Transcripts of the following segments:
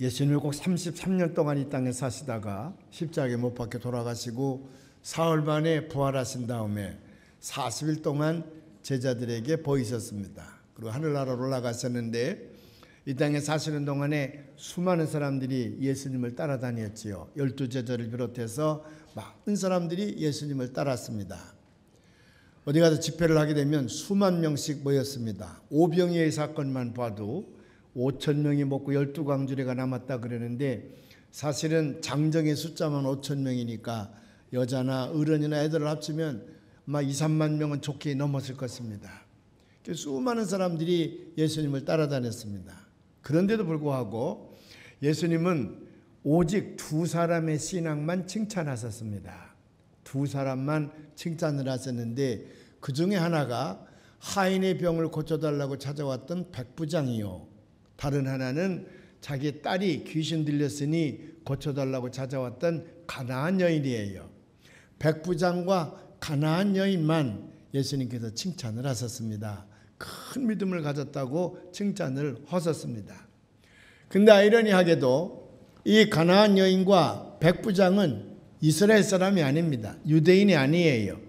예수님이 꼭 33년 동안 이 땅에 사시다가 십자가에 못 박혀 돌아가시고 사흘 만에 부활하신 다음에 40일 동안 제자들에게 보이셨습니다. 그리고 하늘나라로 올라가셨는데 이 땅에 사시는 동안에 수많은 사람들이 예수님을 따라다녔지요. 12제자를 비롯해서 많은 사람들이 예수님을 따랐습니다. 어디 가서 집회를 하게 되면 수만 명씩 모였습니다. 오병이의 사건만 봐도 5천 명이 먹고 12광주리가 남았다 그러는데 사실은 장정의 숫자만 5천 명이니까 여자나 어른이나 애들을 합치면 아마 2, 3만 명은 좋게 넘었을 것입니다. 수많은 사람들이 예수님을 따라다녔습니다. 그런데도 불구하고 예수님은 오직 두 사람의 신앙만 칭찬하셨습니다. 두 사람만 칭찬을 하셨는데 그 중에 하나가 하인의 병을 고쳐달라고 찾아왔던 백부장이요, 다른 하나는 자기 딸이 귀신 들렸으니 고쳐달라고 찾아왔던 가나안 여인이에요. 백부장과 가나안 여인만 예수님께서 칭찬을 하셨습니다. 큰 믿음을 가졌다고 칭찬을 하셨습니다. 근데 아이러니하게도 이 가나안 여인과 백부장은 이스라엘 사람이 아닙니다. 유대인이 아니에요.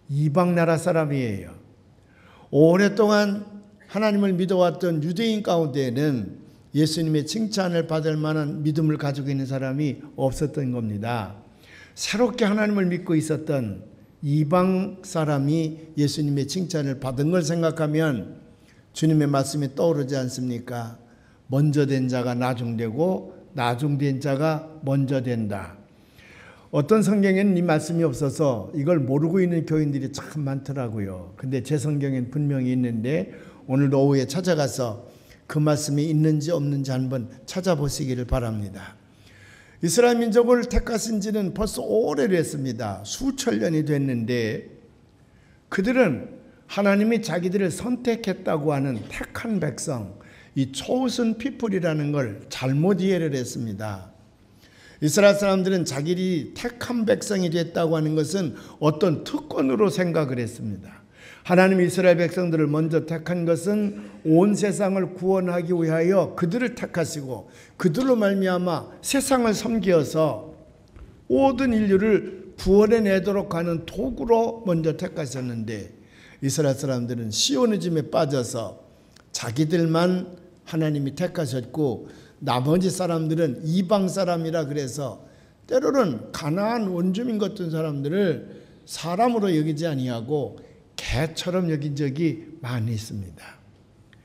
이방 나라 사람이에요. 오랫동안 하나님을 믿어왔던 유대인 가운데에는 예수님의 칭찬을 받을 만한 믿음을 가지고 있는 사람이 없었던 겁니다. 새롭게 하나님을 믿고 있었던 이방 사람이 예수님의 칭찬을 받은 걸 생각하면 주님의 말씀이 떠오르지 않습니까? 먼저 된 자가 나중되고 나중된 자가 먼저 된다. 어떤 성경에는 이 말씀이 없어서 이걸 모르고 있는 교인들이 참 많더라고요. 근데 제 성경에는 분명히 있는데 오늘 오후에 찾아가서 그 말씀이 있는지 없는지 한번 찾아보시기를 바랍니다. 이스라엘 민족을 택하신 지는 벌써 오래됐습니다. 수천 년이 됐는데 그들은 하나님이 자기들을 선택했다고 하는 택한 백성, 이 chosen people이라는 걸 잘못 이해를 했습니다. 이스라엘 사람들은 자기들이 택한 백성이 됐다고 하는 것은 어떤 특권으로 생각을 했습니다. 하나님이 이스라엘 백성들을 먼저 택한 것은 온 세상을 구원하기 위하여 그들을 택하시고 그들로 말미암아 세상을 섬기어서 모든 인류를 구원해내도록 하는 도구로 먼저 택하셨는데 이스라엘 사람들은 시오니즘에 빠져서 자기들만 하나님이 택하셨고 나머지 사람들은 이방 사람이라 그래서 때로는 가나안 원주민 같은 사람들을 사람으로 여기지 아니하고 개처럼 여긴 적이 많이 있습니다.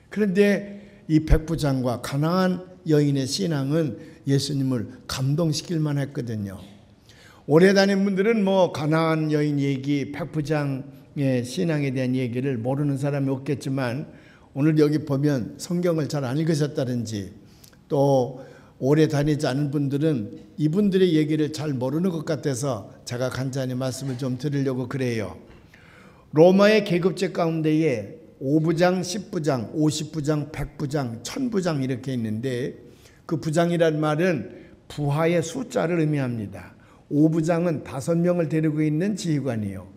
그런데 이 백부장과 가나안 여인의 신앙은 예수님을 감동시킬 만했거든요. 오래 다닌 분들은 가나안 여인 얘기, 백부장의 신앙에 대한 얘기를 모르는 사람이 없겠지만 오늘 여기 보면 성경을 잘 안 읽으셨다든지 또 오래 다니지 않은 분들은 이분들의 얘기를 잘 모르는 것 같아서 제가 간단히 말씀을 좀 드리려고 그래요. 로마의 계급제 가운데에 5부장, 10부장, 50부장, 100부장, 1000부장 이렇게 있는데 그 부장이란 말은 부하의 숫자를 의미합니다. 5부장은 5명을 데리고 있는 지휘관이요.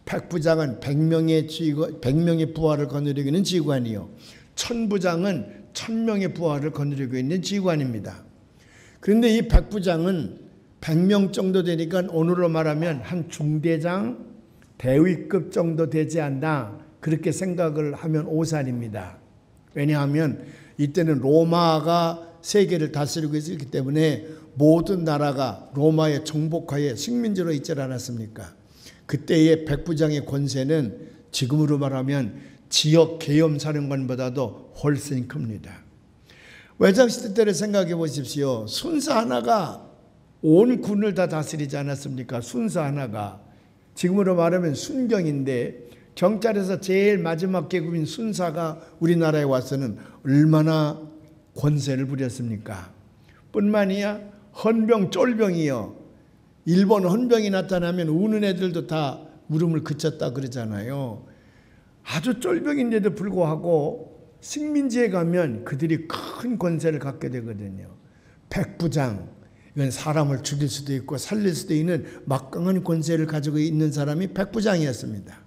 100부장은 100명의 부하를 거느리고 있는 지휘관이요. 1000부장은 1000명의 부하를 거느리고 있는 지휘관입니다. 그런데 이 100부장은 100명 정도 되니까 오늘로 말하면 한 중대장, 대위급 정도 되지 않나 그렇게 생각을 하면 오산입니다. 왜냐하면 이때는 로마가 세계를 다스리고 있었기 때문에 모든 나라가 로마의 정복하에 식민지로 있지 않았습니까? 그때의 백부장의 권세는 지금으로 말하면 지역 계엄 사령관보다도 훨씬 큽니다. 외장시대 때를 생각해 보십시오. 순사 하나가 온 군을 다 다스리지 않았습니까? 순사 하나가. 지금으로 말하면 순경인데 경찰에서 제일 마지막 계급인 순사가 우리나라에 와서는 얼마나 권세를 부렸습니까? 뿐만이야 헌병, 쫄병이요. 일본 헌병이 나타나면 우는 애들도 다 물음을 그쳤다 그러잖아요. 아주 쫄병인데도 불구하고 식민지에 가면 그들이 큰 권세를 갖게 되거든요. 백부장, 이건 사람을 죽일 수도 있고 살릴 수도 있는 막강한 권세를 가지고 있는 사람이 백부장이었습니다.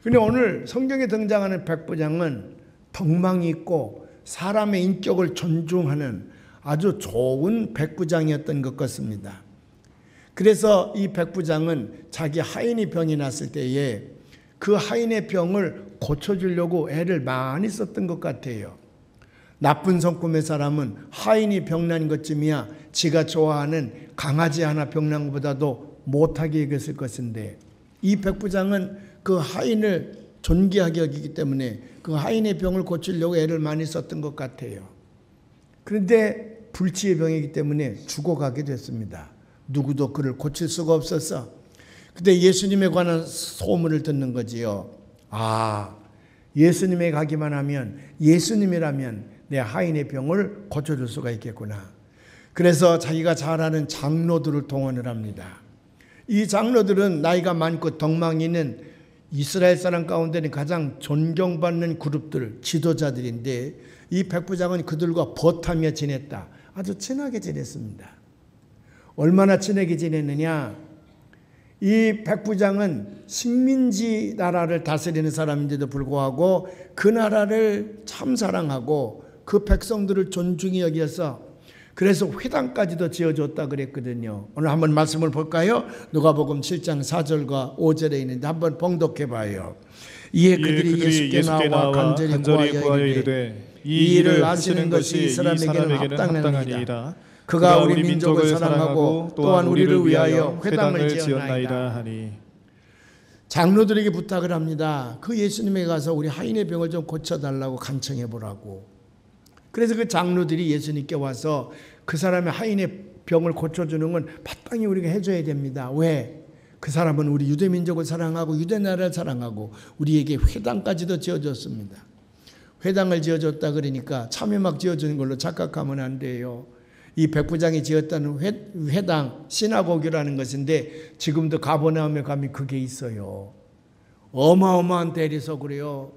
그런데 오늘 성경에 등장하는 백부장은 덕망이 있고 사람의 인격을 존중하는 아주 좋은 백부장이었던 것 같습니다. 그래서 이 백부장은 자기 하인이 병이 났을 때에 그 하인의 병을 고쳐주려고 애를 많이 썼던 것 같아요. 나쁜 성품의 사람은 하인이 병난 것쯤이야 지가 좋아하는 강아지 하나 병난 것보다도 못하게 여겼을 것인데, 이 백부장은 그 하인을 존귀하게 여기기 때문에 그 하인의 병을 고치려고 애를 많이 썼던 것 같아요. 그런데 불치의 병이기 때문에 죽어가게 됐습니다. 누구도 그를 고칠 수가 없었어. 그때 예수님에 관한 소문을 듣는 거지요. 아, 예수님에 가기만 하면, 예수님이라면 내 하인의 병을 고쳐줄 수가 있겠구나. 그래서 자기가 잘 아는 장로들을 동원을 합니다. 이 장로들은 나이가 많고 덕망이 있는 이스라엘 사람 가운데는 가장 존경받는 그룹들, 지도자들인데, 이 백부장은 그들과 벗하며 지냈다. 아주 친하게 지냈습니다. 얼마나 친하게 지냈느냐? 이 백부장은 식민지 나라를 다스리는 사람인데도 불구하고 그 나라를 참 사랑하고 그 백성들을 존중히 여겨서 그래서 회당까지도 지어줬다 그랬거든요. 오늘 한번 말씀을 볼까요? 누가복음 7장 4절과 5절에 있는데 한번 봉독해 봐요. 이에 그들이 예수께 나와 간절히 구하여 이르되 이 일을 하시는 것이 이 사람에게는 합당하니이다. 그가 우리 민족을 사랑하고 또한 우리를 위하여 회당을 지었나이다 하니. 장로들에게 부탁을 합니다. 그 예수님에게 가서 우리 하인의 병을 좀 고쳐달라고 간청해 보라고. 그래서 그 장로들이 예수님께 와서 그 사람의 하인의 병을 고쳐주는 건 마땅히 우리가 해줘야 됩니다. 왜? 그 사람은 우리 유대민족을 사랑하고 유대나라를 사랑하고 우리에게 회당까지도 지어줬습니다. 회당을 지어줬다 그러니까 참외 막 지어주는 걸로 착각하면 안 돼요. 이 백부장이 지었다는 회당, 시나고기라는 것인데 지금도 가버나움에 가면 그게 있어요. 어마어마한 대리석으로요.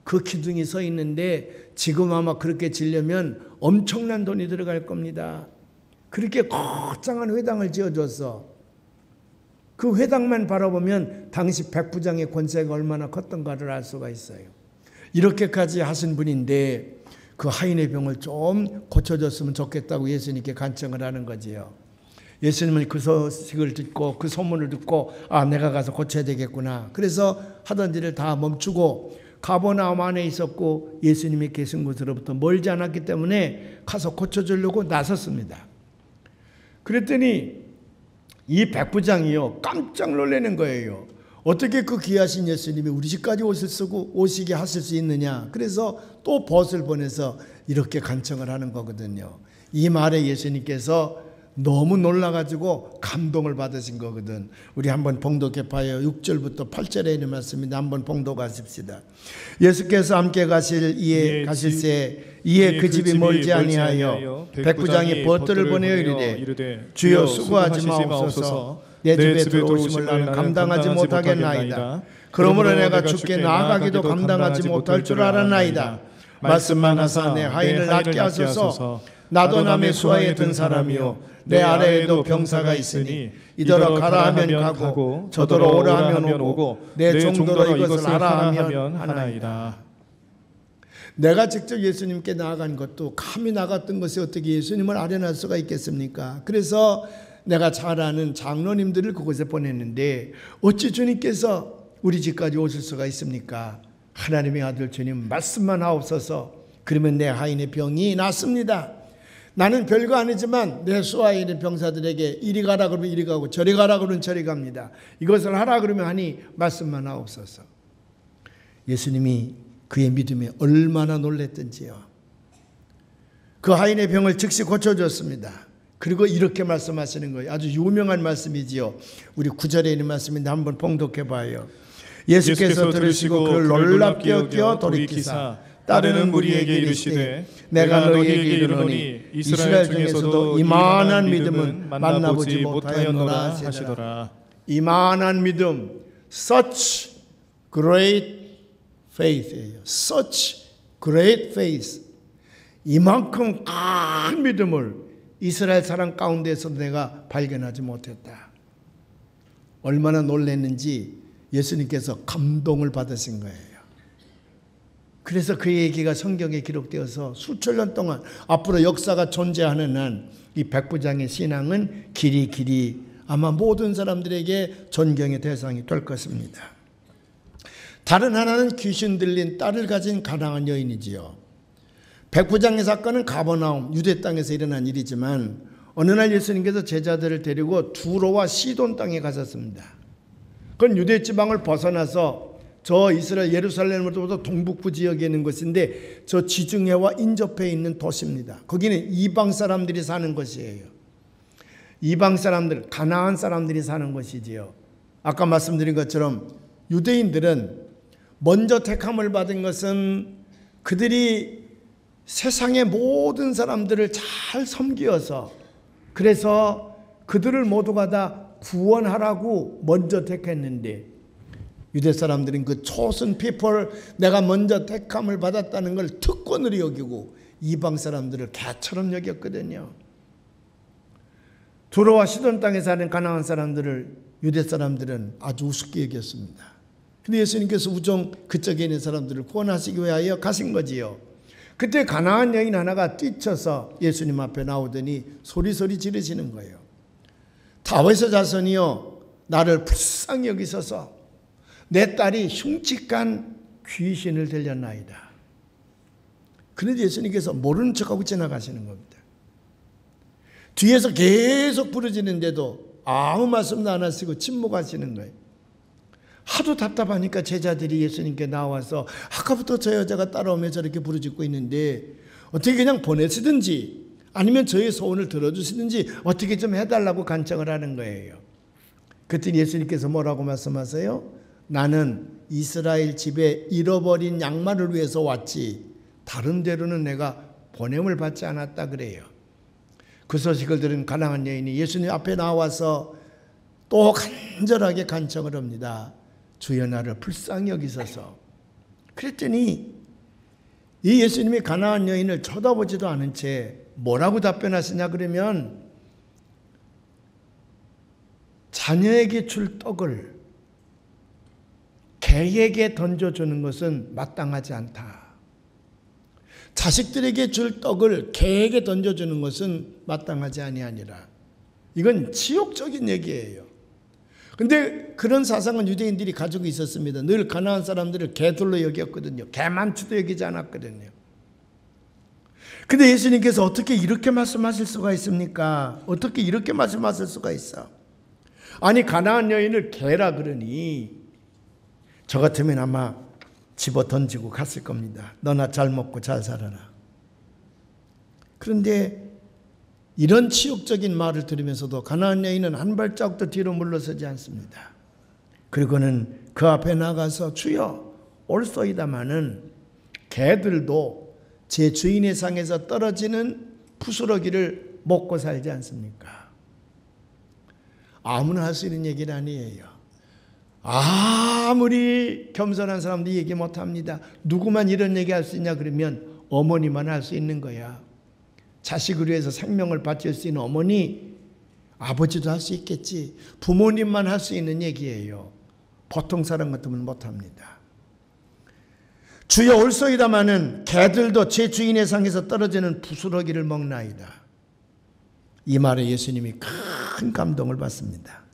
그 기둥이 서 있는데 지금 아마 그렇게 지려면 엄청난 돈이 들어갈 겁니다. 그렇게 거창한 회당을 지어줘서 그 회당만 바라보면 당시 백부장의 권세가 얼마나 컸던가를 알 수가 있어요. 이렇게까지 하신 분인데 그 하인의 병을 좀 고쳐줬으면 좋겠다고 예수님께 간청을 하는 거지요. 예수님은 그 소식을 듣고 그 소문을 듣고 아, 내가 가서 고쳐야 되겠구나. 그래서 하던 일을 다 멈추고 가버나움 안에 있었고 예수님이 계신 곳으로부터 멀지 않았기 때문에 가서 고쳐주려고 나섰습니다. 그랬더니 이 백부장이요 깜짝 놀라는 거예요. 어떻게 그 귀하신 예수님이 우리 집까지 오시게 하실 수 있느냐. 그래서 또 벗을 보내서 이렇게 간청을 하는 거거든요. 이 말에 예수님께서 너무 놀라가지고 감동을 받으신 거거든. 우리 한번 봉독해 봐요. 6절부터 8절에 있는 말씀입니다. 한번 봉독하십시다. 예수께서 함께 가실새 이에 그 집이 멀지 아니하여 백부장이 벗들을 보내어 이르되 주여 수고하지 마옵소서. 내 집에 들어오심을 나는 감당하지 못하겠나이다. 그러므로 내가 주께 나아가기도 감당하지 못할 줄 알았나이다. 말씀만 하사 내 하인을 낫게 하소서. 나도 남의 수하에 든 사람이요 내 아래에도 병사가 있으니 이더러 가라 하면 가고 저더러 오라 하면 오고 내 종도로 이것을 하라 하면 하나이다. 내가 직접 예수님께 나아간 것도 감히 나갔던 것이 어떻게 예수님을 아련할 수가 있겠습니까? 그래서 내가 잘 아는 장로님들을 그곳에 보냈는데 어찌 주님께서 우리 집까지 오실 수가 있습니까? 하나님의 아들 주님 말씀만 하옵소서. 그러면 내 하인의 병이 낫습니다. 나는 별거 아니지만 내 수하에 있는 병사들에게 이리 가라 그러면 이리 가고 저리 가라 그러면 저리 갑니다. 이것을 하라 그러면 하니 말씀만 하옵소서. 예수님이 그의 믿음에 얼마나 놀랬던지요. 그 하인의 병을 즉시 고쳐줬습니다. 그리고 이렇게 말씀하시는 거예요. 아주 유명한 말씀이지요. 우리 9절에 있는 말씀인데 한번 봉독해 봐요. 예수께서 들으시고 그를 놀랍게 여겨 돌이키사 따르는 무리에게 이르시되 내가 너희에게 이르노니 이스라엘 중에서도 이만한 믿음은 만나보지 못하였노라 하시더라. 이만한 믿음, such great faith예요. such great faith. 이만큼 큰 믿음을 이스라엘 사람 가운데서 내가 발견하지 못했다. 얼마나 놀랐는지 예수님께서 감동을 받으신 거예요. 그래서 그 얘기가 성경에 기록되어서 수천 년 동안 앞으로 역사가 존재하는 한 이 백부장의 신앙은 길이 아마 모든 사람들에게 존경의 대상이 될 것입니다. 다른 하나는 귀신 들린 딸을 가진 가난한 여인이지요. 백부장의 사건은 가버나움 유대 땅에서 일어난 일이지만 어느 날 예수님께서 제자들을 데리고 두로와 시돈 땅에 가셨습니다. 그건 유대 지방을 벗어나서 저 이스라엘 예루살렘으로부터 동북부 지역에 있는 곳인데 저 지중해와 인접해 있는 도시입니다. 거기는 이방 사람들이 사는 것이에요. 이방 사람들, 가나안 사람들이 사는 것이지요. 아까 말씀드린 것처럼 유대인들은 먼저 택함을 받은 것은 그들이 세상의 모든 사람들을 잘 섬기어서 그래서 그들을 모두가 다 구원하라고 먼저 택했는데 유대 사람들은 그 chosen people, 내가 먼저 택함을 받았다는 걸 특권으로 여기고 이방 사람들을 개처럼 여겼거든요. 두로와 시돈 땅에 사는 가나안 사람들을 유대 사람들은 아주 우습게 여겼습니다. 근데 예수님께서 우정 그쪽에 있는 사람들을 구원하시기 위하여 가신 거지요. 그때 가나안 여인 하나가 뛰쳐서 예수님 앞에 나오더니 소리소리 지르시는 거예요. 다윗의 자손이여, 나를 불쌍히 여기소서. 내 딸이 흉측한 귀신을 들렸나이다. 그런데 예수님께서 모르는 척하고 지나가시는 겁니다. 뒤에서 계속 부르짖는데도 아무 말씀도 안 하시고 침묵하시는 거예요. 하도 답답하니까 제자들이 예수님께 나와서 아까부터 저 여자가 따라오며 저렇게 부르짖고 있는데 어떻게 그냥 보내시든지 아니면 저의 소원을 들어주시든지 어떻게 좀 해달라고 간청을 하는 거예요. 그랬더니 예수님께서 뭐라고 말씀하세요? 나는 이스라엘 집에 잃어버린 양말을 위해서 왔지 다른 데로는 내가 보냄을 받지 않았다 그래요. 그 소식을 들은 가난한 여인이 예수님 앞에 나와서 또 간절하게 간청을 합니다. 주여, 나를 불쌍히 여기소서. 그랬더니 이 예수님이 가난한 여인을 쳐다보지도 않은 채 뭐라고 답변하시냐 그러면 자녀에게 줄 떡을 개에게 던져주는 것은 마땅하지 않다. 자식들에게 줄 떡을 개에게 던져주는 것은 마땅하지 아니하니라. 이건 지옥적인 얘기예요. 근데 그런 사상은 유대인들이 가지고 있었습니다. 늘 가난한 사람들을 개들로 여겼거든요. 개만추도 여기지 않았거든요. 근데 예수님께서 어떻게 이렇게 말씀하실 수가 있습니까? 어떻게 이렇게 말씀하실 수가 있어? 아니, 가난한 여인을 개라 그러니 저 같으면 아마 집어 던지고 갔을 겁니다. 너나 잘 먹고 잘 살아라. 그런데 이런 치욕적인 말을 들으면서도 가나안 여인은 한 발자국도 뒤로 물러서지 않습니다. 그리고는 그 앞에 나가서 주여 옳소이다마는 개들도 제 주인의 상에서 떨어지는 부스러기를 먹고 살지 않습니까? 아무나 할 수 있는 얘기는 아니에요. 아무리 겸손한 사람도 얘기 못합니다. 누구만 이런 얘기 할 수 있냐 그러면 어머니만 할 수 있는 거야. 자식을 위해서 생명을 바칠 수 있는 어머니, 아버지도 할 수 있겠지. 부모님만 할 수 있는 얘기예요. 보통 사람 같으면 못합니다. 주여 옳소이다마는 개들도 제 주인의 상에서 떨어지는 부스러기를 먹나이다. 이 말에 예수님이 큰 감동을 받습니다.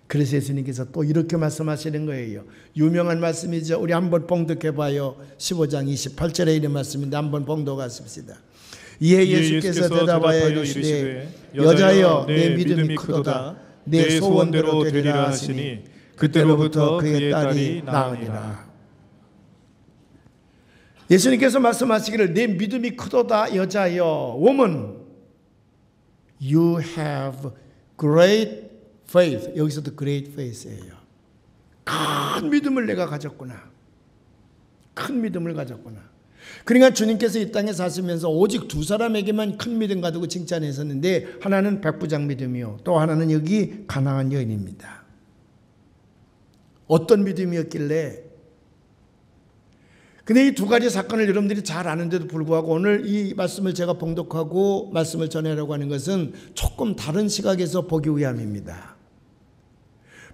그래서 예수님께서 또 이렇게 말씀하시는 거예요. 유명한 말씀이죠. 우리 한번 봉독해 봐요. 15장 28절에 있는 말씀인데 한번 봉독하십시다. 이에 예수께서 대답하여 이르시되 여자여 내 믿음이 크도다. 내 소원대로 되리라 하시니 그때로부터 그의 딸이 나으니라. 예수님께서 말씀하시기를 내 믿음이 크도다. 여자여, woman, you have great faith. 여기서도 great faith예요. 큰 믿음을 내가 가졌구나. 큰 믿음을 가졌구나. 그러니까 주님께서 이 땅에 사시면서 오직 두 사람에게만 큰 믿음 가지고 칭찬했었는데 하나는 백부장 믿음이요, 또 하나는 여기 가난한 여인입니다. 어떤 믿음이었길래? 근데 이 두 가지 사건을 여러분들이 잘 아는데도 불구하고 오늘 이 말씀을 제가 봉독하고 말씀을 전하려고 하는 것은 조금 다른 시각에서 보기 위함입니다.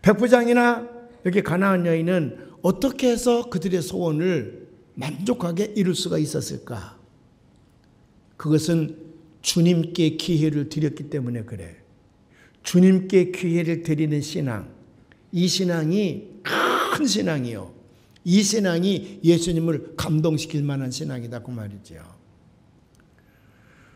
백부장이나 여기 가나안 여인은 어떻게 해서 그들의 소원을 만족하게 이룰 수가 있었을까? 그것은 주님께 기회를 드렸기 때문에 그래. 주님께 기회를 드리는 신앙, 이 신앙이 큰 신앙이요. 이 신앙이 예수님을 감동시킬 만한 신앙이다 그 말이죠.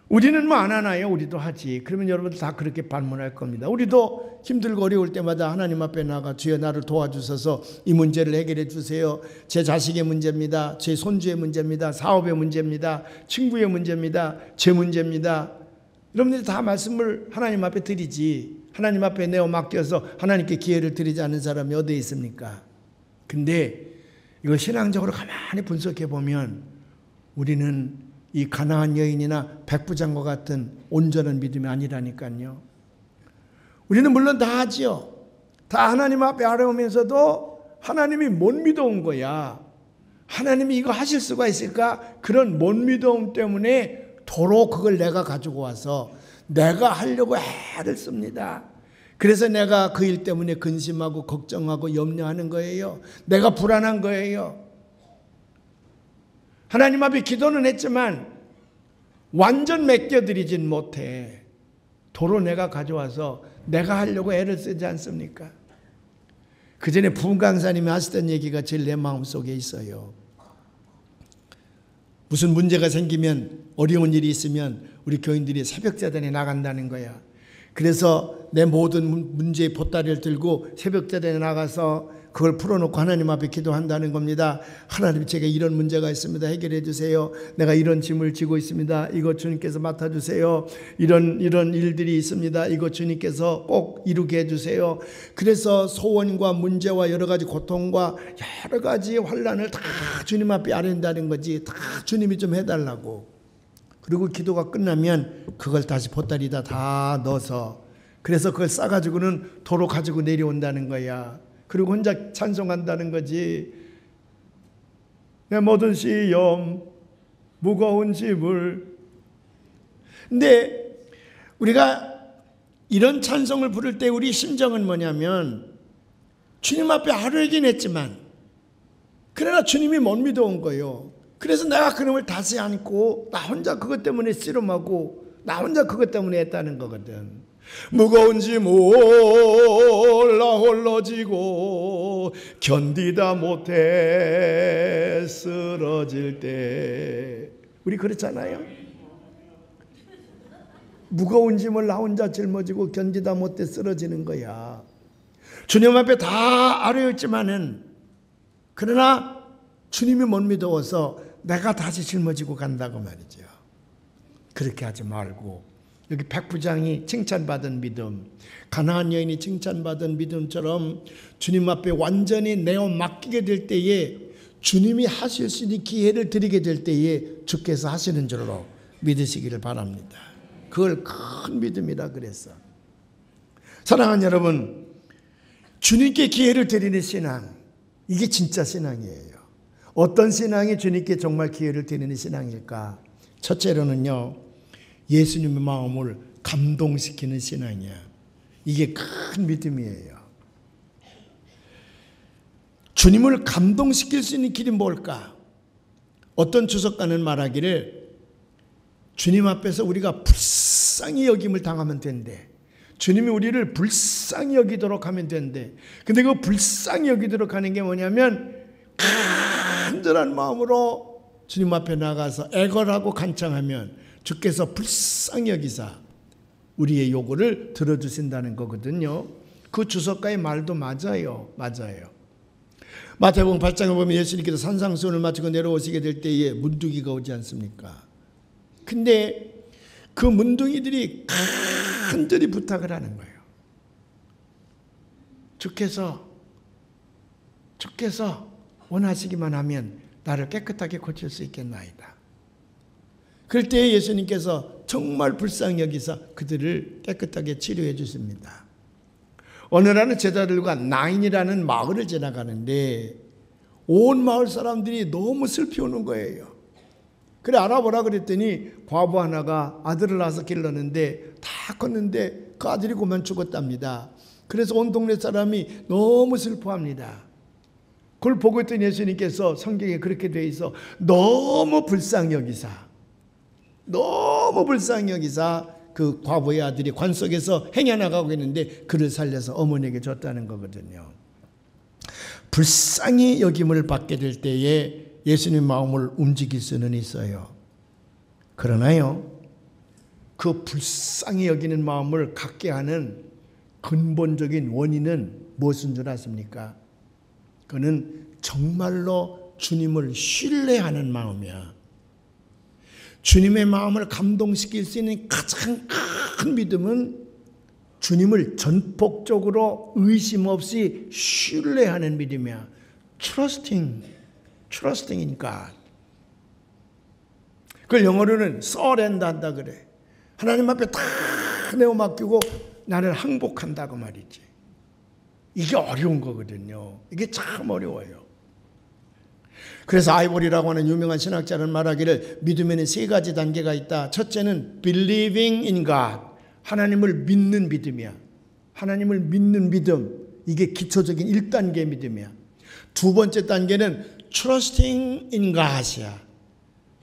우리는 뭐 안 하나요? 우리도 하지. 그러면 여러분들 다 그렇게 반문할 겁니다. 우리도 힘들고 어려울 때마다 하나님 앞에 나가 주여 나를 도와주셔서 이 문제를 해결해 주세요. 제 자식의 문제입니다. 제 손주의 문제입니다. 사업의 문제입니다. 친구의 문제입니다. 제 문제입니다. 여러분들이 다 말씀을 하나님 앞에 드리지. 하나님 앞에 내어 맡겨서 하나님께 기회를 드리지 않는 사람이 어디에 있습니까? 근데 이거 신앙적으로 가만히 분석해 보면 우리는 이 가나안 여인이나 백부장과 같은 온전한 믿음이 아니라니까요. 우리는 물론 다 하지요. 다 하나님 앞에 아뢰오면서도 하나님이 못 믿어온 거야. 하나님이 이거 하실 수가 있을까? 그런 못 믿어옴 때문에 도로 그걸 내가 가지고 와서 내가 하려고 애를 씁니다. 그래서 내가 그 일 때문에 근심하고 걱정하고 염려하는 거예요. 내가 불안한 거예요. 하나님 앞에 기도는 했지만 완전 맡겨드리진 못해. 도로 내가 가져와서 내가 하려고 애를 쓰지 않습니까? 그 전에 부흥 강사님이 하시던 얘기가 제일 내 마음속에 있어요. 무슨 문제가 생기면 어려운 일이 있으면 우리 교인들이 새벽자단에 나간다는 거야. 그래서 내 모든 문제의 보따리를 들고 새벽자단에 나가서 그걸 풀어놓고 하나님 앞에 기도한다는 겁니다. 하나님 제가 이런 문제가 있습니다. 해결해 주세요. 내가 이런 짐을 지고 있습니다. 이거 주님께서 맡아주세요. 이런 일들이 있습니다. 이거 주님께서 꼭 이루게 해주세요. 그래서 소원과 문제와 여러 가지 고통과 여러 가지 환난을 다 주님 앞에 아뢰는다는 거지. 다 주님이 좀 해달라고. 그리고 기도가 끝나면 그걸 다시 보따리에다 다 넣어서 그래서 그걸 싸가지고는 도로 가지고 내려온다는 거야. 그리고 혼자 찬송한다는 거지. 내 모든 시험 무거운 짐을. 근데 우리가 이런 찬송을 부를 때 우리 심정은 뭐냐면 주님 앞에 아뢰긴 했지만 그러나 주님이 못 믿어온 거예요. 그래서 내가 그놈을 다시 안고 나 혼자 그것 때문에 씨름하고 나 혼자 그것 때문에 했다는 거거든. 무거운 짐 홀로 지고 견디다 못해 쓰러질 때 우리 그렇잖아요. 무거운 짐을 나 혼자 짊어지고 견디다 못해 쓰러지는 거야. 주님 앞에 다 아뢰었지만은 그러나 주님이 못 믿어서 내가 다시 짊어지고 간다고 말이죠. 그렇게 하지 말고 여기 백부장이 칭찬받은 믿음, 가나안 여인이 칭찬받은 믿음처럼 주님 앞에 완전히 내어 맡기게 될 때에 주님이 하실 수 있는 기회를 드리게 될 때에 주께서 하시는 줄로 믿으시기를 바랍니다. 그걸 큰 믿음이라 그랬어. 사랑하는 여러분, 주님께 기회를 드리는 신앙, 이게 진짜 신앙이에요. 어떤 신앙이 주님께 정말 기회를 드리는 신앙일까? 첫째로는요, 예수님의 마음을 감동시키는 신앙이야. 이게 큰 믿음이에요. 주님을 감동시킬 수 있는 길이 뭘까? 어떤 주석가는 말하기를 주님 앞에서 우리가 불쌍히 여김을 당하면 된대. 주님이 우리를 불쌍히 여기도록 하면 된대. 근데 그 불쌍히 여기도록 하는 게 뭐냐면 간절한 마음으로 주님 앞에 나가서 애걸하고 간청하면 주께서 불쌍히 여기사 우리의 요구를 들어주신다는 거거든요. 그 주석가의 말도 맞아요. 마태복음 8장에 보면 예수님께서 산상수훈을 마치고 내려오시게 될 때에 문둥이가 오지 않습니까? 근데 그 문둥이들이 간절히 부탁을 하는 거예요. 주께서 원하시기만 하면 나를 깨끗하게 고칠 수 있겠나이다. 그럴 때 예수님께서 정말 불쌍히 여기사 그들을 깨끗하게 치료해 주십니다. 어느 날은 제자들과 나인이라는 마을을 지나가는데 온 마을 사람들이 너무 슬피 우는 거예요. 그래 알아보라 그랬더니 과부 하나가 아들을 낳아서 길렀는데 다 컸는데 그 아들이 고만 죽었답니다. 그래서 온 동네 사람이 너무 슬퍼합니다. 그걸 보고 있던 예수님께서 성경에 그렇게 돼 있어 너무 불쌍히 여기사 그 과부의 아들이 관 속에서 행여나가고 있는데 그를 살려서 어머니에게 줬다는 거거든요. 불쌍히 여김을 받게 될 때에 예수님 마음을 움직일 수는 있어요. 그러나요, 그 불쌍히 여기는 마음을 갖게 하는 근본적인 원인은 무엇인 줄 아십니까? 그는 정말로 주님을 신뢰하는 마음이야. 주님의 마음을 감동시킬 수 있는 가장 큰 믿음은 주님을 전폭적으로 의심 없이 신뢰하는 믿음이야. Trusting in God. 그걸 영어로는 surrender 한다 그래. 하나님 앞에 다 내어 맡기고 나를 항복한다고 말이지. 이게 어려운 거거든요. 이게 참 어려워요. 그래서 아이보리라고 하는 유명한 신학자는 말하기를 믿음에는 세 가지 단계가 있다. 첫째는 believing in God. 하나님을 믿는 믿음이야. 하나님을 믿는 믿음. 이게 기초적인 1단계 믿음이야. 두 번째 단계는 trusting in God이야.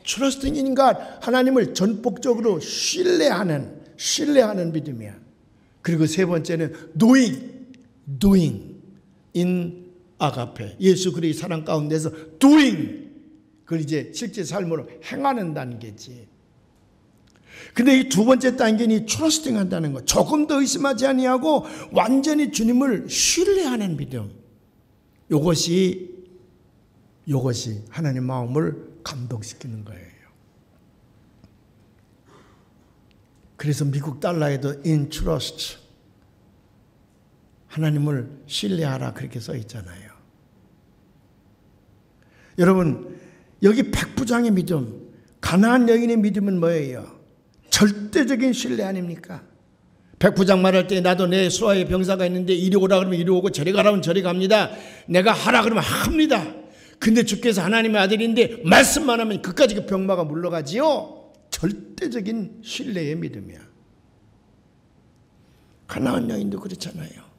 trusting in God. 하나님을 전폭적으로 신뢰하는 믿음이야. 그리고 세 번째는 doing in 아가페. 예수 그리스도의 사랑 가운데서 doing. 그걸 이제 실제 삶으로 행하는 단계지. 근데 이 두 번째 단계는 트러스팅 한다는 거. 조금 더 의심하지 아니하고 완전히 주님을 신뢰하는 믿음. 요것이 하나님 마음을 감동시키는 거예요. 그래서 미국 달러에도 in trust. 하나님을 신뢰하라 그렇게 써 있잖아요. 여러분, 여기 백부장의 믿음, 가나안 여인의 믿음은 뭐예요? 절대적인 신뢰 아닙니까? 백부장 말할 때 나도 내 수하에 병사가 있는데 이리 오라 그러면 이리 오고 저리 가라면 저리 갑니다. 내가 하라 그러면 합니다. 근데 주께서 하나님의 아들인데 말씀만 하면 그까지 그 병마가 물러가지요. 절대적인 신뢰의 믿음이야. 가나안 여인도 그렇잖아요.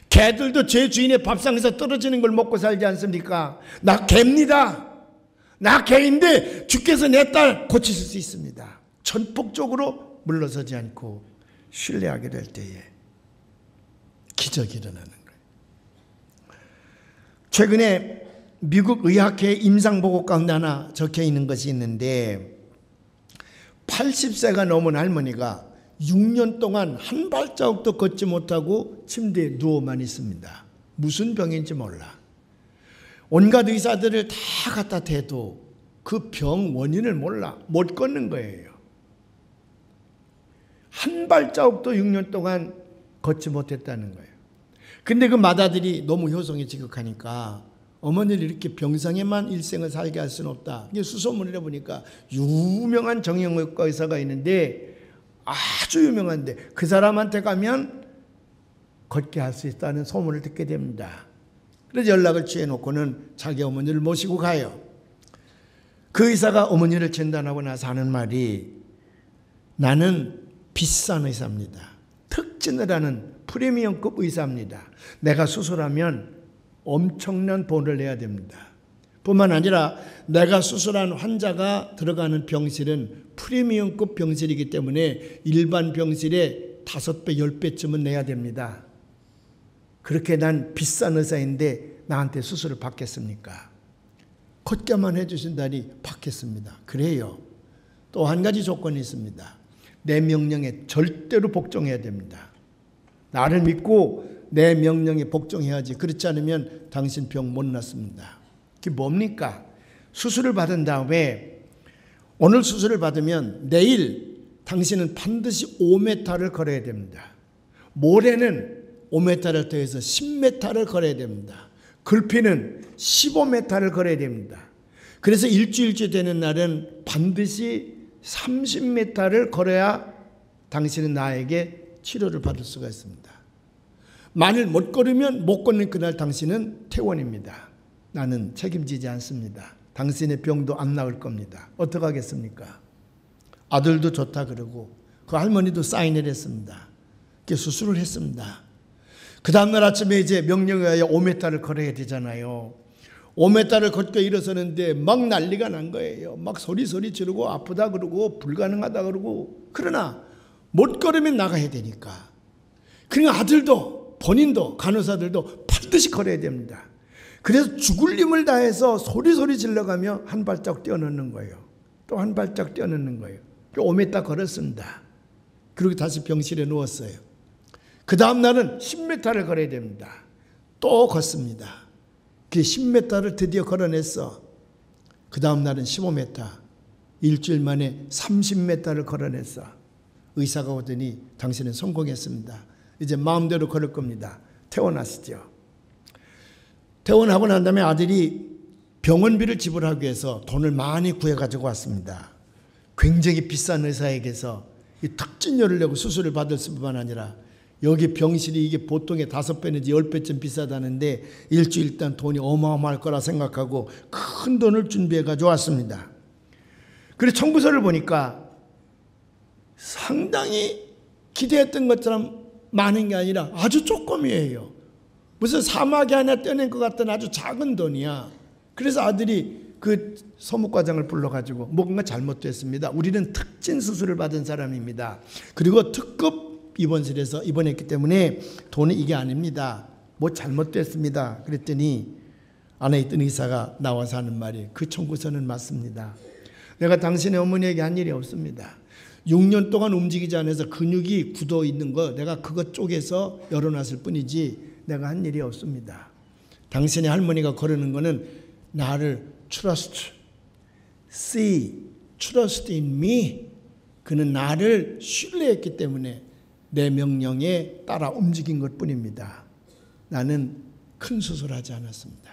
개들도 제 주인의 밥상에서 떨어지는 걸 먹고 살지 않습니까? 나 개입니다. 나 개인데 주께서 내 딸 고치실 수 있습니다. 전폭적으로 물러서지 않고 신뢰하게 될 때에 기적이 일어나는 거예요. 최근에 미국 의학회 임상보고 가운데 하나 적혀 있는 것이 있는데 80세가 넘은 할머니가 6년 동안 한 발자국도 걷지 못하고 침대에 누워만 있습니다. 무슨 병인지 몰라. 온갖 의사들을 다 갖다 대도 그 병 원인을 몰라. 못 걷는 거예요. 한 발자국도 6년 동안 걷지 못했다는 거예요. 근데 그 맏아들이 너무 효성이 지극하니까 어머니를 이렇게 병상에만 일생을 살게 할 수는 없다. 이게 수소문을 해보니까 유명한 정형외과 의사가 있는데 아주 유명한데 그 사람한테 가면 걷게 할 수 있다는 소문을 듣게 됩니다. 그래서 연락을 취해놓고는 자기 어머니를 모시고 가요. 그 의사가 어머니를 진단하고 나서 하는 말이 나는 비싼 의사입니다. 특진을 하는 프리미엄급 의사입니다. 내가 수술하면 엄청난 돈을 내야 됩니다. 뿐만 아니라 내가 수술한 환자가 들어가는 병실은 프리미엄급 병실이기 때문에 일반 병실의 5배, 10배쯤은 내야 됩니다. 그렇게 난 비싼 의사인데 나한테 수술을 받겠습니까? 걷게만 해주신다니 받겠습니다. 그래요. 또 한 가지 조건이 있습니다. 내 명령에 절대로 복종해야 됩니다. 나를 믿고 내 명령에 복종해야지. 그렇지 않으면 당신 병 못 낫습니다. 그게 뭡니까? 수술을 받은 다음에 오늘 수술을 받으면 내일 당신은 반드시 5m를 걸어야 됩니다. 모레는 5m를 더해서 10m를 걸어야 됩니다. 글피는 15m를 걸어야 됩니다. 그래서 일주일째 되는 날은 반드시 30m를 걸어야 당신은 나에게 치료를 받을 수가 있습니다. 만일 못 걸으면 못 걷는 그날 당신은 퇴원입니다. 나는 책임지지 않습니다. 당신의 병도 안 나을 겁니다. 어떻게 하겠습니까? 아들도 좋다 그러고 그 할머니도 사인을 했습니다. 수술을 했습니다. 그 다음날 아침에 이제 명령에 의하여 5m를 걸어야 되잖아요. 5m를 걷고 일어서는데 막 난리가 난 거예요. 막 소리 지르고 아프다 그러고 불가능하다 그러고. 그러나 못 걸으면 나가야 되니까. 그러니까 아들도 본인도 간호사들도 반드시 걸어야 됩니다. 그래서 죽을 힘을 다해서 소리 질러가며 한 발짝 뛰어넣는 거예요. 또 한 발짝 뛰어넣는 거예요. 5m 걸었습니다. 그리고 다시 병실에 누웠어요. 그 다음 날은 10m를 걸어야 됩니다. 또 걷습니다. 그 10m를 드디어 걸어냈어. 그 다음 날은 15m. 일주일 만에 30m를 걸어냈어. 의사가 오더니 당신은 성공했습니다. 이제 마음대로 걸을 겁니다. 퇴원하시죠. 퇴원하고 난 다음에 아들이 병원비를 지불하기 위해서 돈을 많이 구해가지고 왔습니다. 굉장히 비싼 의사에게서 이 특진료를 내고 수술을 받을 뿐만 아니라 여기 병실이 이게 보통의 5배 내지 10배쯤 비싸다는데 일주일 일단 돈이 어마어마할 거라 생각하고 큰 돈을 준비해 가지고 왔습니다. 그래서 청구서를 보니까 상당히 기대했던 것처럼 많은 게 아니라 아주 조금이에요. 무슨 사막이 하나 떼낸 것 같던 아주 작은 돈이야. 그래서 아들이 그 서무과장을 불러가지고 뭔가 잘못됐습니다. 우리는 특진 수술을 받은 사람입니다. 그리고 특급 입원실에서 입원했기 때문에 돈이 이게 아닙니다. 뭐 잘못됐습니다. 그랬더니 안에 있던 의사가 나와서 하는 말이 그 청구서는 맞습니다. 내가 당신의 어머니에게 한 일이 없습니다. 6년 동안 움직이지 않아서 근육이 굳어 있는 거 내가 그것 쪼개서 열어놨을 뿐이지 내가 한 일이 없습니다. 당신의 할머니가 거르는 거는 나를 trust, see, trust in me. 그는 나를 신뢰했기 때문에 내 명령에 따라 움직인 것 뿐입니다. 나는 큰 수술하지 않았습니다.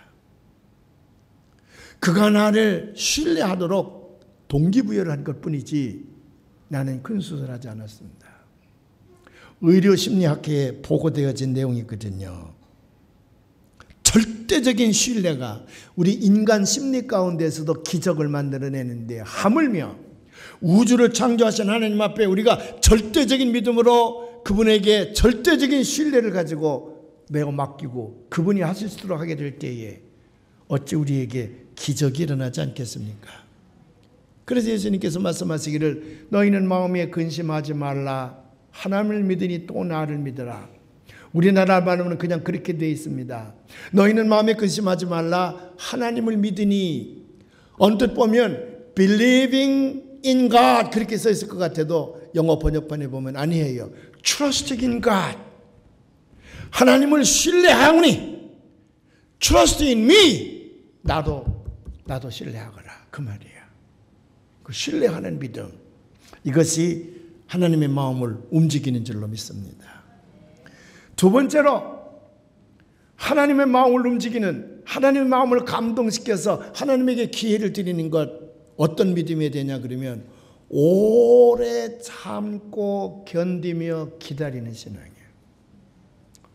그가 나를 신뢰하도록 동기부여를 한 것 뿐이지 나는 큰 수술하지 않았습니다. 의료심리학회에 보고되어진 내용이거든요. 절대적인 신뢰가 우리 인간 심리 가운데서도 기적을 만들어내는데 하물며 우주를 창조하신 하나님 앞에 우리가 절대적인 믿음으로 그분에게 절대적인 신뢰를 가지고 매우 맡기고 그분이 하실 수 있도록 하게 될 때에 어찌 우리에게 기적이 일어나지 않겠습니까? 그래서 예수님께서 말씀하시기를 너희는 마음에 근심하지 말라. 하나님을 믿으니 또 나를 믿으라. 우리나라 말로는 그냥 그렇게 되어 있습니다. 너희는 마음에 근심하지 말라. 하나님을 믿으니 언뜻 보면 believing in God 그렇게 써 있을 것 같아도 영어 번역판에 보면 아니에요. trusting in God. 하나님을 신뢰하오니 trust in me. 나도 신뢰하거라. 그 말이에요. 그 신뢰하는 믿음. 이것이 하나님의 마음을 움직이는 줄로 믿습니다. 두 번째로 하나님의 마음을 움직이는 하나님의 마음을 감동시켜서 하나님에게 기회를 드리는 것 어떤 믿음이 되냐 그러면 오래 참고 견디며 기다리는 신앙이에요.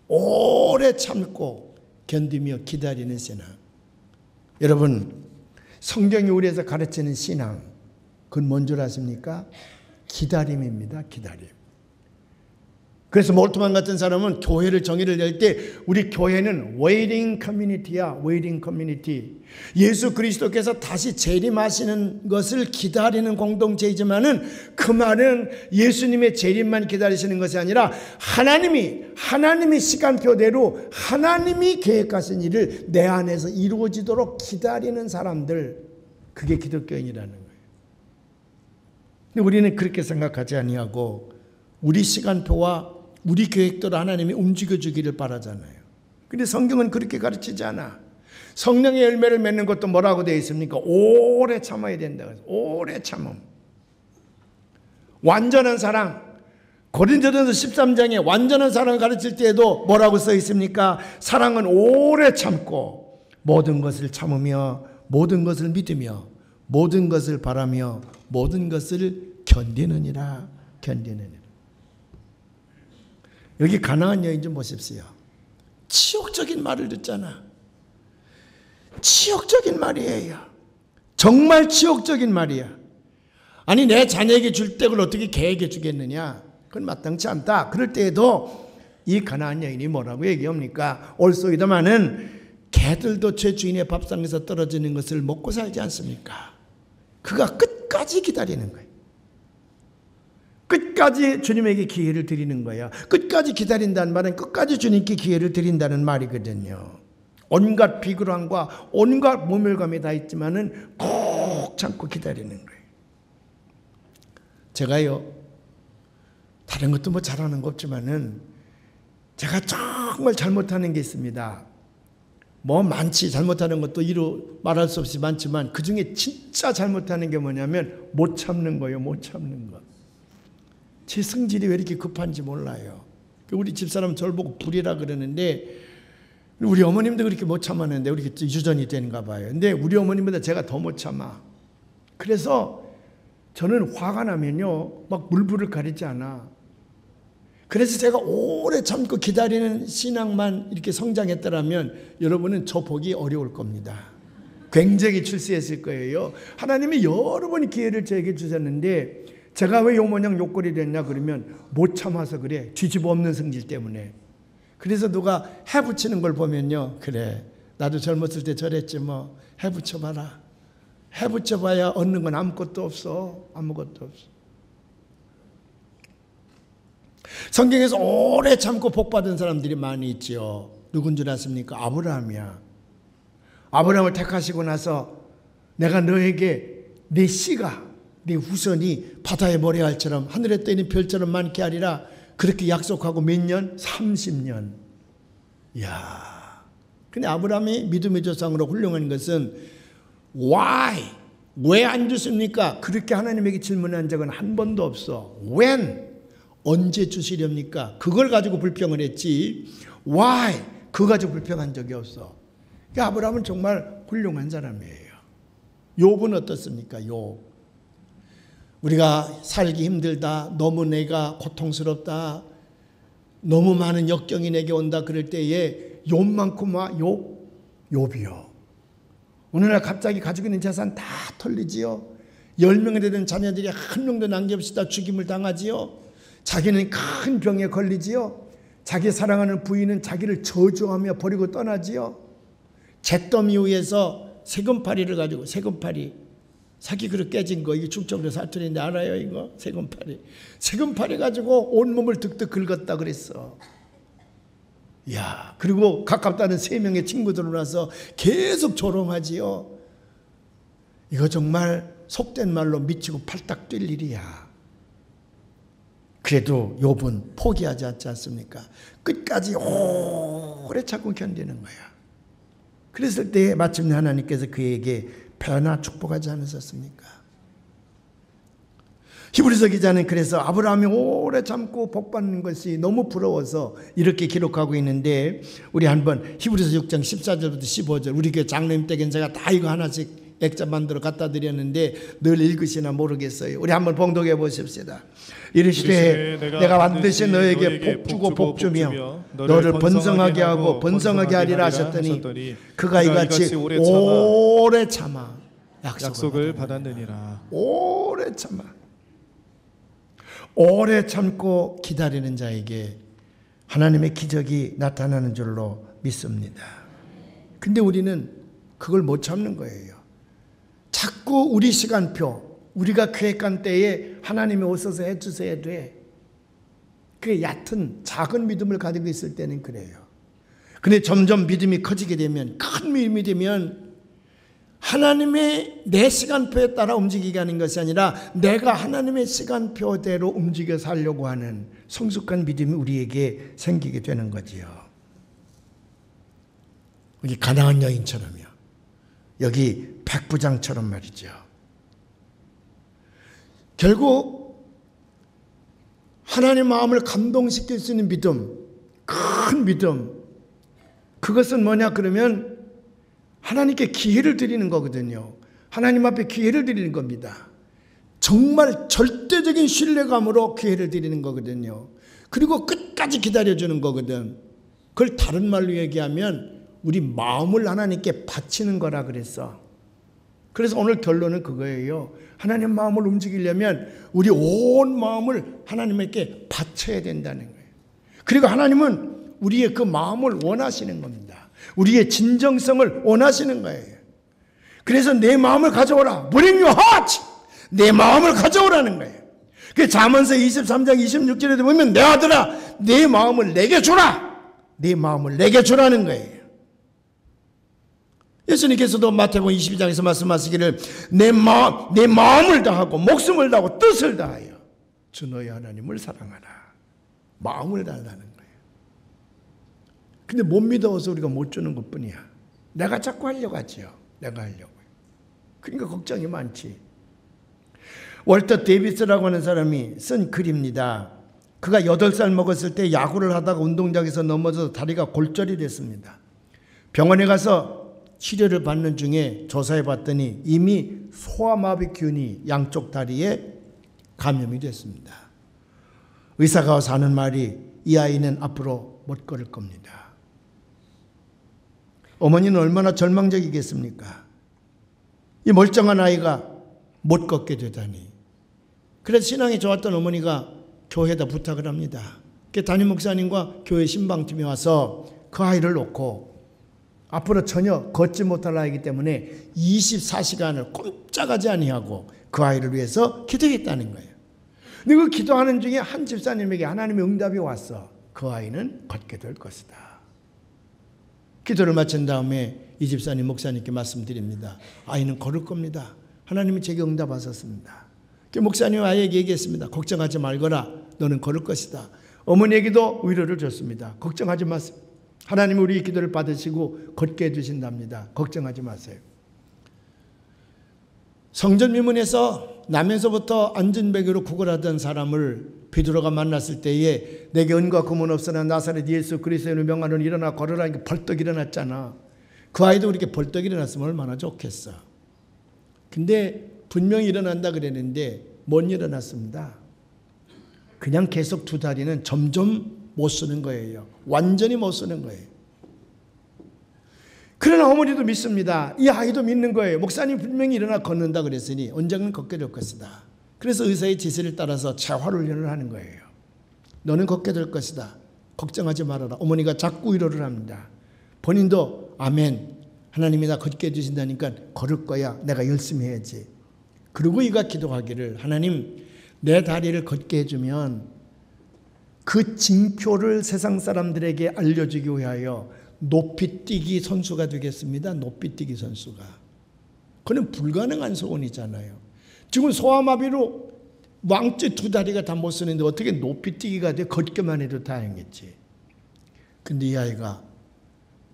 오래 참고 견디며 기다리는 신앙. 여러분 성경이 우리에서 가르치는 신앙 그건 뭔 줄 아십니까? 기다림입니다. 기다림. 그래서 몰트만 같은 사람은 교회를 정의를 낼 때 우리 교회는 waiting community야. waiting community. 예수 그리스도께서 다시 재림하시는 것을 기다리는 공동체이지만은 그 말은 예수님의 재림만 기다리시는 것이 아니라 하나님이 시간표대로 하나님이 계획하신 일을 내 안에서 이루어지도록 기다리는 사람들 그게 기독교인이라는 거예요. 근데 우리는 그렇게 생각하지 아니하고 우리 시간표와 우리 계획대로 하나님이 움직여주기를 바라잖아요. 근데 성경은 그렇게 가르치지 않아. 성령의 열매를 맺는 것도 뭐라고 되어 있습니까? 오래 참아야 된다. 오래 참음. 완전한 사랑. 고린도전서 13장에 완전한 사랑을 가르칠 때에도 뭐라고 써 있습니까? 사랑은 오래 참고 모든 것을 참으며 모든 것을 믿으며 모든 것을 바라며 모든 것을 견디느니라. 견디느니라. 여기 가나안 여인 좀 보십시오. 치욕적인 말을 듣잖아. 치욕적인 말이에요. 정말 치욕적인 말이야. 아니 내 자녀에게 줄 떡을 어떻게 개에게 주겠느냐. 그건 마땅치 않다. 그럴 때에도 이 가나안 여인이 뭐라고 얘기합니까? 올소이다마는 개들도 제 주인의 밥상에서 떨어지는 것을 먹고 살지 않습니까? 그가 끝까지 기다리는 거예요. 끝까지 주님에게 기회를 드리는 거야. 끝까지 기다린다는 말은 끝까지 주님께 기회를 드린다는 말이거든요. 온갖 비굴함과 온갖 모멸감이 다 있지만은 꼭 참고 기다리는 거예요. 제가요, 다른 것도 뭐 잘하는 거 없지만은 제가 정말 잘못하는 게 있습니다. 뭐 많지, 잘못하는 것도 이루 말할 수 없이 많지만 그 중에 진짜 잘못하는 게 뭐냐면 못 참는 거예요. 못 참는 거. 제 성질이 왜 이렇게 급한지 몰라요. 우리 집사람 저를 보고 불이라 그러는데 우리 어머님도 그렇게 못 참았는데 우리 유전이 되는가 봐요. 근데 우리 어머님보다 제가 더 못 참아. 그래서 저는 화가 나면요 막 물불을 가리지 않아. 그래서 제가 오래 참고 기다리는 신앙만 이렇게 성장했더라면 여러분은 저 보기 어려울 겁니다. 굉장히 출세했을 거예요. 하나님이 여러 번 기회를 저에게 주셨는데 제가 왜 요 모양 욕거리 됐냐 그러면 못 참아서 그래. 뒤집어 엎는 성질 때문에. 그래서 누가 해 붙이는 걸 보면요, 그래 나도 젊었을 때 저랬지 뭐. 해 붙여봐라. 해 붙여봐야 얻는 건 아무것도 없어. 아무것도 없어. 성경에서 오래 참고 복받은 사람들이 많이 있지요. 누군 줄 아십니까? 아브라함이야. 아브라함을 택하시고 나서 내가 너에게 내 씨가, 네 후손이 바다의 모래알처럼 하늘에 떠있는 별처럼 많게 하리라. 그렇게 약속하고 몇 년? 30년. 이야. 근데 아브라함이 믿음의 조상으로 훌륭한 것은 why? 왜 안 주십니까? 그렇게 하나님에게 질문한 적은 한 번도 없어. when? 언제 주시렵니까? 그걸 가지고 불평을 했지. why? 그거 가지고 불평한 적이 없어. 그러니까 아브라함은 정말 훌륭한 사람이에요. 욥은 어떻습니까? 욥. 우리가 살기 힘들다, 너무 내가 고통스럽다, 너무 많은 역경이 내게 온다 그럴 때에 욥만큼 욥이요. 어느 날 갑자기 가지고 있는 재산 다 털리지요. 10명이 되는 자녀들이 한 명도 남김없이 다 죽임을 당하지요. 자기는 큰 병에 걸리지요. 자기 사랑하는 부인은 자기를 저주하며 버리고 떠나지요. 잿더미 위에서 세금파리를 가지고, 세금파리 사기 그릇 깨진 거, 이게 축적으로 사투리인데 알아요 이거? 세금파리 가지고 온몸을 득득 긁었다 그랬어. 야, 그리고 가깝다는 3명의 친구들 와서 계속 조롱하지요. 이거 정말 속된 말로 미치고 팔딱 뛸 일이야. 그래도 욥은 포기하지 않지 않습니까? 끝까지 오래 참고 견디는 거야. 그랬을 때 마침내 하나님께서 그에게 변화 축복하지 않으셨습니까? 히브리서 기자는 그래서 아브라함이 오래 참고 복받는 것이 너무 부러워서 이렇게 기록하고 있는데, 우리 한번 히브리서 6장 14절부터 15절, 우리 교회 장로님 댁엔 제가 다 이거 하나씩 액자 만들어 갖다 드렸는데 늘 읽으시나 모르겠어요. 우리 한번 봉독해 보십시다. 이르시되 내가 반드시 너에게 복주고 복주며 너를 번성하게 하고 번성하게 하리라 하셨더니 그가 이같이 오래 참아 약속을 받았느니라. 오래 참아. 오래 참고 기다리는 자에게 하나님의 기적이 나타나는 줄로 믿습니다. 근데 우리는 그걸 못 참는 거예요. 자꾸 우리 시간표, 우리가 계획한 때에 하나님이 오셔서 해주셔야 돼. 그 얕은 작은 믿음을 가지고 있을 때는 그래요. 근데 점점 믿음이 커지게 되면, 큰 믿음이 되면 하나님의 내 시간표에 따라 움직이게 하는 것이 아니라 내가 하나님의 시간표대로 움직여 살려고 하는 성숙한 믿음이 우리에게 생기게 되는 거지요. 여기 가나안 여인처럼요. 여기 백부장처럼 말이죠. 결국 하나님의 마음을 감동시킬 수 있는 믿음, 큰 믿음, 그것은 뭐냐 그러면 하나님께 기회를 드리는 거거든요. 하나님 앞에 기회를 드리는 겁니다. 정말 절대적인 신뢰감으로 기회를 드리는 거거든요. 그리고 끝까지 기다려주는 거거든. 그걸 다른 말로 얘기하면 우리 마음을 하나님께 바치는 거라 그랬어. 그래서 오늘 결론은 그거예요. 하나님 마음을 움직이려면 우리 온 마음을 하나님께 바쳐야 된다는 거예요. 그리고 하나님은 우리의 그 마음을 원하시는 겁니다. 우리의 진정성을 원하시는 거예요. 그래서 내 마음을 가져오라. Bring your heart. 내 마음을 가져오라는 거예요. 그 잠언서 23장 26절에 보면 내 아들아 내 마음을 내게 주라. 내 마음을 내게 주라는 거예요. 예수님께서도 마태복음 22장에서 말씀하시기를 내 마음을 다하고 목숨을 다하고 뜻을 다하여 주 너희 하나님을 사랑하라. 마음을 다하라는 거예요. 근데 못 믿어서 우리가 못 주는 것뿐이야. 내가 자꾸 하려고 하지요. 내가 하려고. 그러니까 걱정이 많지. 월터 데이비스라고 하는 사람이 쓴 글입니다. 그가 8살 먹었을 때 야구를 하다가 운동장에서 넘어져서 다리가 골절이 됐습니다. 병원에 가서 치료를 받는 중에 조사해 봤더니 이미 소아마비균이 양쪽 다리에 감염이 됐습니다. 의사가 와서 하는 말이 이 아이는 앞으로 못 걸을 겁니다. 어머니는 얼마나 절망적이겠습니까? 이 멀쩡한 아이가 못 걷게 되다니. 그래서 신앙이 좋았던 어머니가 교회에다 부탁을 합니다. 담임 목사님과 교회 신방팀이 와서 그 아이를 놓고 앞으로 전혀 걷지 못할 아이기 때문에 24시간을 꼼짝하지 아니하고 그 아이를 위해서 기도했다는 거예요. 근데 그 기도하는 중에 한 집사님에게 하나님의 응답이 왔어. 그 아이는 걷게 될 것이다. 기도를 마친 다음에 이 집사님 목사님께 말씀드립니다. 아이는 걸을 겁니다. 하나님이 제게 응답하셨습니다. 목사님 아이에게 얘기했습니다. 걱정하지 말거라. 너는 걸을 것이다. 어머니에게도 위로를 줬습니다. 걱정하지 마세요. 하나님이 우리의 기도를 받으시고 걷게 해주신답니다. 걱정하지 마세요. 성전 미문에서 나면서부터 안전뱅이로 구걸하던 사람을 베드로가 만났을 때에 내게 은과 금은 없으나 나사렛 예수 그리스도의 명하노니 일어나 걸으라. 이렇게 벌떡 일어났잖아. 그 아이도 이렇게 벌떡 일어났으면 얼마나 좋겠어. 근데 분명히 일어난다 그랬는데 못 일어났습니다. 그냥 계속 두 다리는 점점 못 쓰는 거예요. 완전히 못 쓰는 거예요. 그러나 어머니도 믿습니다. 이 아이도 믿는 거예요. 목사님 분명히 일어나 걷는다 그랬으니 언젠가는 걷게 될 것이다. 그래서 의사의 지시를 따라서 재활훈련을 하는 거예요. 너는 걷게 될 것이다. 걱정하지 말아라. 어머니가 자꾸 위로를 합니다. 본인도 아멘. 하나님이 나 걷게 해주신다니까 걸을 거야. 내가 열심히 해야지. 그리고 이가 기도하기를 하나님 내 다리를 걷게 해주면 그 징표를 세상 사람들에게 알려주기 위하여 높이뛰기 선수가 되겠습니다. 높이뛰기 선수가. 그건 불가능한 소원이잖아요. 지금 소아마비로 왕째 두 다리가 다 못 쓰는데 어떻게 높이뛰기가 돼? 걷기만 해도 다행이지. 근데 이 아이가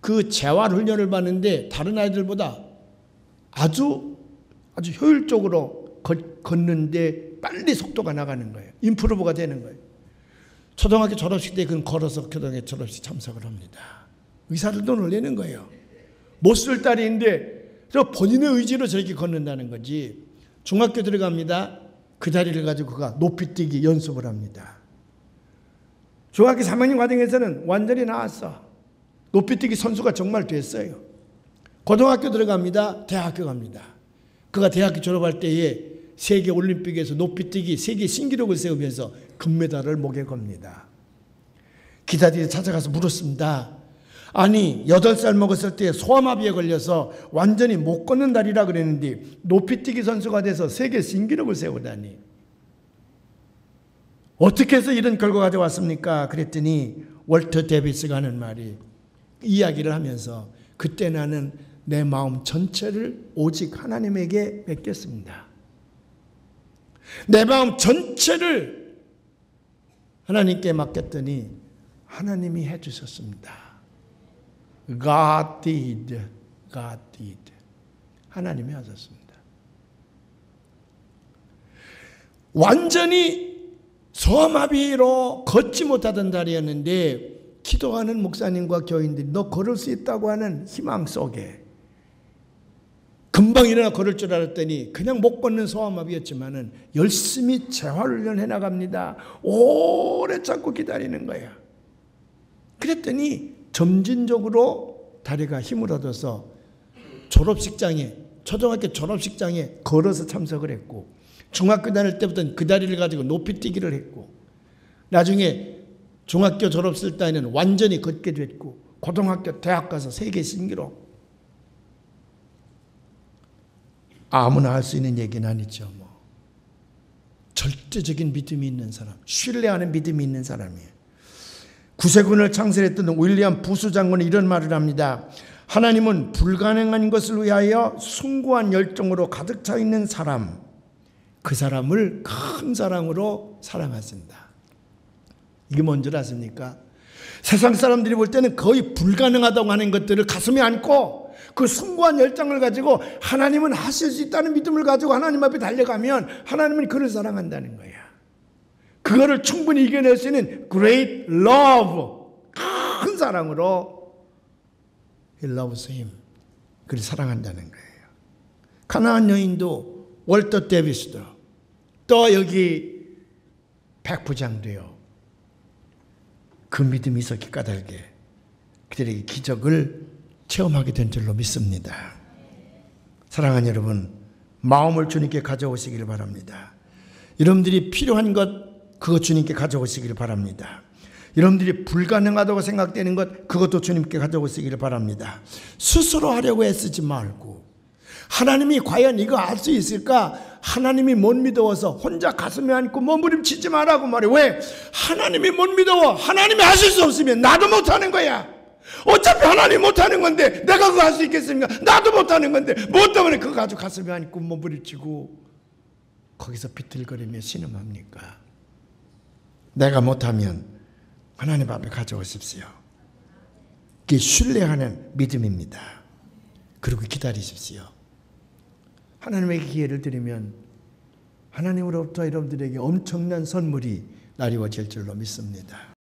그 재활훈련을 받는데 다른 아이들보다 아주 효율적으로 걷는데 빨리 속도가 나가는 거예요. 임프루브가 되는 거예요. 초등학교 졸업식 때 그건 걸어서 초등학교 졸업식 참석을 합니다. 의사들도 놀라는 거예요. 못 쓸 다리인데 저 본인의 의지로 저렇게 걷는다는 거지. 중학교 들어갑니다. 그 다리를 가지고 그가 높이뛰기 연습을 합니다. 중학교 3학년 과정에서는 완전히 나왔어. 높이뛰기 선수가 정말 됐어요. 고등학교 들어갑니다. 대학교 갑니다. 그가 대학교 졸업할 때에 세계 올림픽에서 높이뛰기 세계 신기록을 세우면서 금메달을 목에 겁니다. 기자들이 찾아가서 물었습니다. 아니 8살 먹었을 때 소아마비에 걸려서 완전히 못 걷는 다리라 그랬는데 높이뛰기 선수가 돼서 세계 신기록을 세우다니 어떻게 해서 이런 결과가 가져왔습니까? 그랬더니 월터 데이비스가 하는 말이 이야기를 하면서 그때 나는 내 마음 전체를 오직 하나님에게 맡겼습니다. 내 마음 전체를 하나님께 맡겼더니 하나님이 해주셨습니다. God did. 하나님이 하셨습니다. 완전히 소아마비로 걷지 못하던 다리였는데 기도하는 목사님과 교인들이 너 걸을 수 있다고 하는 희망 속에 금방 일어나 걸을 줄 알았더니 그냥 못 걷는 소아마비였지만은 열심히 재활훈련 해나갑니다. 오래 참고 기다리는 거야. 그랬더니 점진적으로 다리가 힘을 얻어서 졸업식장에 초등학교 졸업식장에 걸어서 참석을 했고 중학교 다닐 때부터는 그 다리를 가지고 높이뛰기를 했고 나중에 중학교 졸업할 때는 완전히 걷게 됐고 고등학교, 대학 가서 세계 신기록. 아무나 할 수 있는 얘기는 아니죠. 절대적인 믿음이 있는 사람, 신뢰하는 믿음이 있는 사람이에요. 구세군을 창설했던 윌리엄 부수 장군은 이런 말을 합니다. 하나님은 불가능한 것을 위하여 숭고한 열정으로 가득 차 있는 사람, 그 사람을 큰 사랑으로 사랑하신다. 이게 뭔지 아십니까? 세상 사람들이 볼 때는 거의 불가능하다고 하는 것들을 가슴에 안고 그 숭고한 열정을 가지고 하나님은 하실 수 있다는 믿음을 가지고 하나님 앞에 달려가면 하나님은 그를 사랑한다는 거야. 그거를 충분히 이겨낼 수 있는 great love, 큰 사랑으로 He loves him. 그를 사랑한다는 거예요. 가나안 여인도 월터 데비스도 또 여기 백부장도요. 그 믿음이 있었기 까닭에 그들에게 기적을 체험하게 된 줄로 믿습니다. 사랑하는 여러분, 마음을 주님께 가져오시길 바랍니다. 여러분들이 필요한 것, 그것 주님께 가져오시길 바랍니다. 여러분들이 불가능하다고 생각되는 것, 그것도 주님께 가져오시길 바랍니다. 스스로 하려고 애쓰지 말고 하나님이 과연 이거 할 수 있을까? 하나님이 못 믿어서 혼자 가슴에 안고 몸부림치지 말라고 말해. 왜? 하나님이 못 믿어. 하나님이 하실 수 없으면 나도 못하는 거야. 어차피 하나님 못하는 건데 내가 그거 할 수 있겠습니까? 나도 못하는 건데 뭐 때문에 그거 가지고 가슴에 안고 몸부림치고 거기서 비틀거리며 신음합니까? 내가 못하면 하나님 앞에 가져오십시오. 그게 신뢰하는 믿음입니다. 그리고 기다리십시오. 하나님에게 기회를 드리면 하나님으로부터 여러분들에게 엄청난 선물이 나리워질 줄로 믿습니다.